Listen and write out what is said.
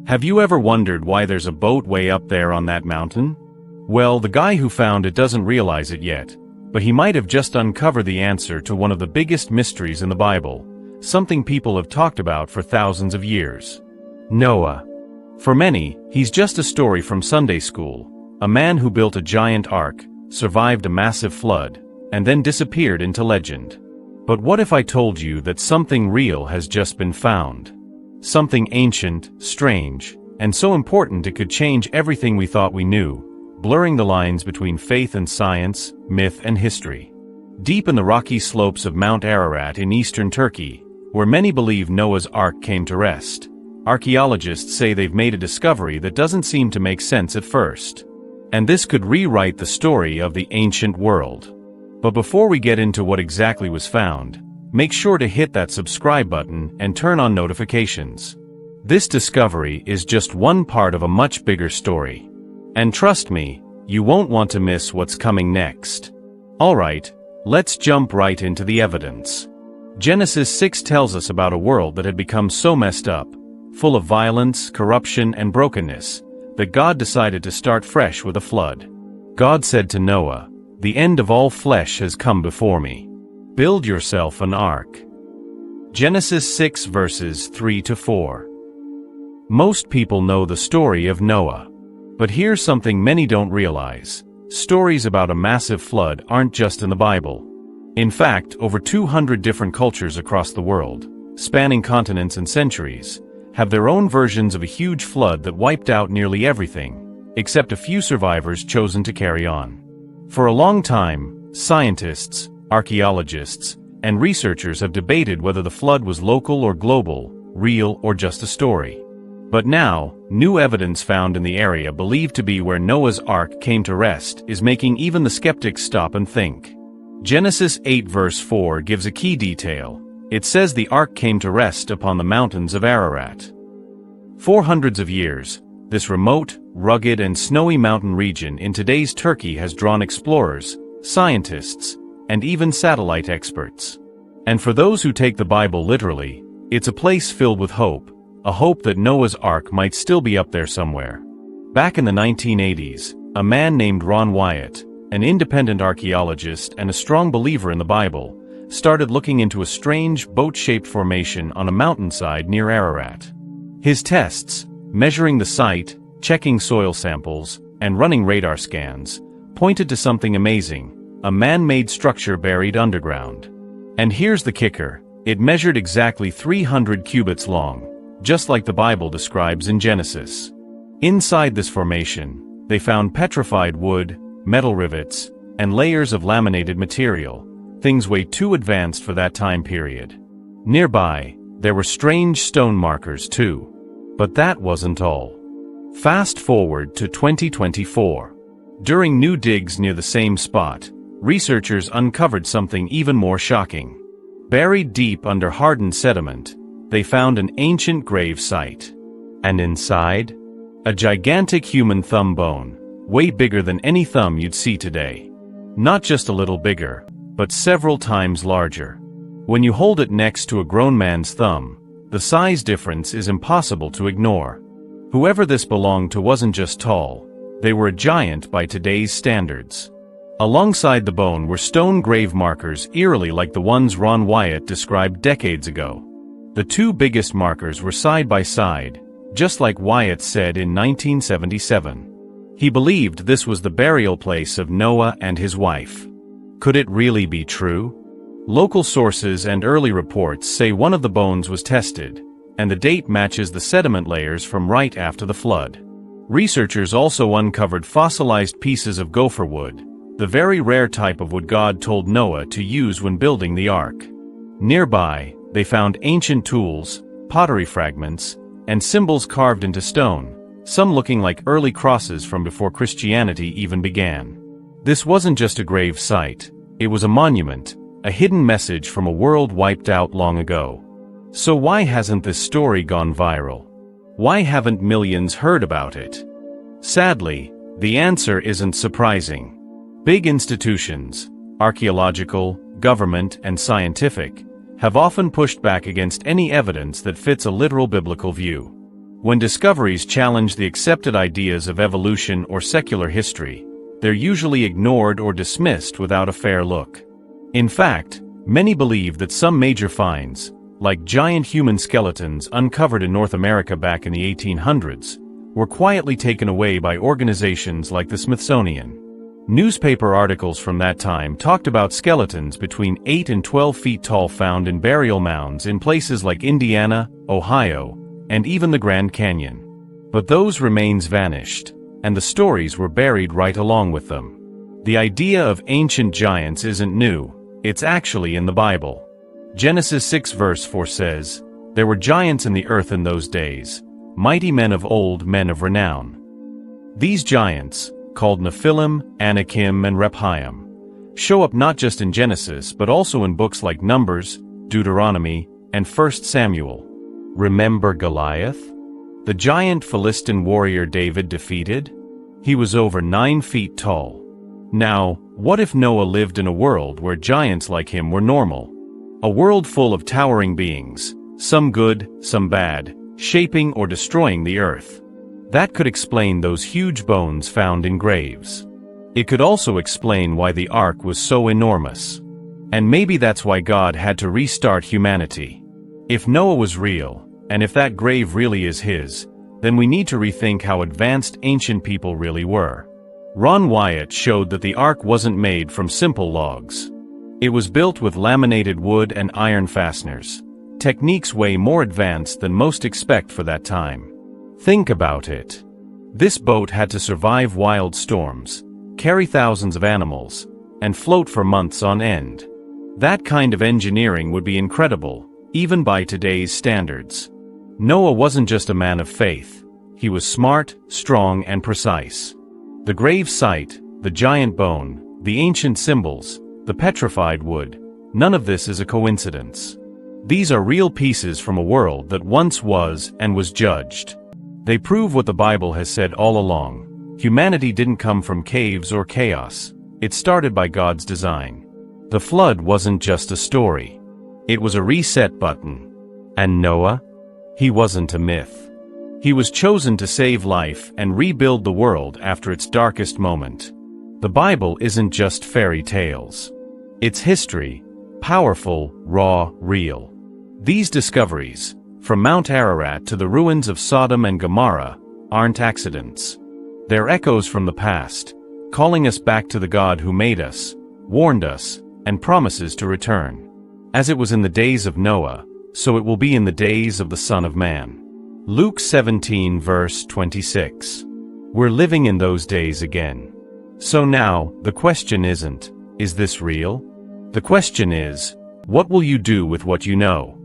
Have you ever wondered why there's a boat way up there on that mountain? Well, the guy who found it doesn't realize it yet, but he might have just uncovered the answer to one of the biggest mysteries in the Bible, something people have talked about for thousands of years. Noah. For many, he's just a story from Sunday school, a man who built a giant ark, survived a massive flood, and then disappeared into legend. But what if I told you that something real has just been found? Something ancient, strange, and so important it could change everything we thought we knew, blurring the lines between faith and science, myth and history. Deep in the rocky slopes of Mount Ararat in eastern Turkey, where many believe Noah's Ark came to rest, archaeologists say they've made a discovery that doesn't seem to make sense at first. And this could rewrite the story of the ancient world. But before we get into what exactly was found, make sure to hit that subscribe button and turn on notifications. This discovery is just one part of a much bigger story. And trust me, you won't want to miss what's coming next. Alright, let's jump right into the evidence. Genesis 6 tells us about a world that had become so messed up, full of violence, corruption, and brokenness, that God decided to start fresh with a flood. God said to Noah, "The end of all flesh has come before me. Build yourself an ark." Genesis 6 verses 3-4. Most people know the story of Noah. But here's something many don't realize. Stories about a massive flood aren't just in the Bible. In fact, over 200 different cultures across the world, spanning continents and centuries, have their own versions of a huge flood that wiped out nearly everything, except a few survivors chosen to carry on. For a long time, scientists, archaeologists, and researchers have debated whether the flood was local or global, real or just a story. But now, new evidence found in the area believed to be where Noah's Ark came to rest is making even the skeptics stop and think. Genesis 8 verse 4 gives a key detail. It says the ark came to rest upon the mountains of Ararat. For hundreds of years, this remote, rugged and snowy mountain region in today's Turkey has drawn explorers, scientists, and even satellite experts. And for those who take the Bible literally, it's a place filled with hope, a hope that Noah's Ark might still be up there somewhere. Back in the 1980s, a man named Ron Wyatt, an independent archaeologist and a strong believer in the Bible, started looking into a strange boat-shaped formation on a mountainside near Ararat. His tests, measuring the site, checking soil samples, and running radar scans, pointed to something amazing, a man-made structure buried underground. And here's the kicker, it measured exactly 300 cubits long, just like the Bible describes in Genesis. Inside this formation, they found petrified wood, metal rivets, and layers of laminated material, things way too advanced for that time period. Nearby, there were strange stone markers too. But that wasn't all. Fast forward to 2024. During new digs near the same spot, researchers uncovered something even more shocking. Buried deep under hardened sediment, they found an ancient grave site. And inside? A gigantic human thumb bone, way bigger than any thumb you'd see today. Not just a little bigger, but several times larger. When you hold it next to a grown man's thumb, the size difference is impossible to ignore. Whoever this belonged to wasn't just tall, they were a giant by today's standards. Alongside the bone were stone grave markers eerily like the ones Ron Wyatt described decades ago. The two biggest markers were side by side, just like Wyatt said in 1977. He believed this was the burial place of Noah and his wife. Could it really be true? Local sources and early reports say one of the bones was tested, and the date matches the sediment layers from right after the flood. Researchers also uncovered fossilized pieces of gopher wood, the very rare type of wood God told Noah to use when building the ark. Nearby, they found ancient tools, pottery fragments, and symbols carved into stone, some looking like early crosses from before Christianity even began. This wasn't just a grave site, it was a monument, a hidden message from a world wiped out long ago. So why hasn't this story gone viral? Why haven't millions heard about it? Sadly, the answer isn't surprising. Big institutions, archaeological, government, and scientific, have often pushed back against any evidence that fits a literal biblical view. When discoveries challenge the accepted ideas of evolution or secular history, they're usually ignored or dismissed without a fair look. In fact, many believe that some major finds, like giant human skeletons uncovered in North America back in the 1800s, were quietly taken away by organizations like the Smithsonian. Newspaper articles from that time talked about skeletons between 8 and 12 feet tall found in burial mounds in places like Indiana, Ohio, and even the Grand Canyon. But those remains vanished, and the stories were buried right along with them. The idea of ancient giants isn't new, it's actually in the Bible. Genesis 6 verse 4 says, "There were giants in the earth in those days, mighty men of old, men of renown." These giants, called Nephilim, Anakim, and Rephaim, show up not just in Genesis but also in books like Numbers, Deuteronomy, and 1 Samuel. Remember Goliath? The giant Philistine warrior David defeated? He was over 9 feet tall. Now, what if Noah lived in a world where giants like him were normal? A world full of towering beings, some good, some bad, shaping or destroying the earth. That could explain those huge bones found in graves. It could also explain why the ark was so enormous. And maybe that's why God had to restart humanity. If Noah was real, and if that grave really is his, then we need to rethink how advanced ancient people really were. Ron Wyatt showed that the ark wasn't made from simple logs. It was built with laminated wood and iron fasteners, techniques way more advanced than most expect for that time. Think about it. This boat had to survive wild storms, carry thousands of animals, and float for months on end. That kind of engineering would be incredible, even by today's standards. Noah wasn't just a man of faith. He was smart, strong, and precise. The grave site, the giant bone, the ancient symbols, the petrified wood, none of this is a coincidence. These are real pieces from a world that once was and was judged. They prove what the Bible has said all along. Humanity didn't come from caves or chaos. It started by God's design. The flood wasn't just a story. It was a reset button. And Noah? He wasn't a myth. He was chosen to save life and rebuild the world after its darkest moment. The Bible isn't just fairy tales. It's history, powerful, raw, real. These discoveries, from Mount Ararat to the ruins of Sodom and Gomorrah, aren't accidents. They're echoes from the past, calling us back to the God who made us, warned us, and promises to return. As it was in the days of Noah, so it will be in the days of the Son of Man. Luke 17 verse 26. We're living in those days again. So now, the question isn't, is this real? The question is, what will you do with what you know?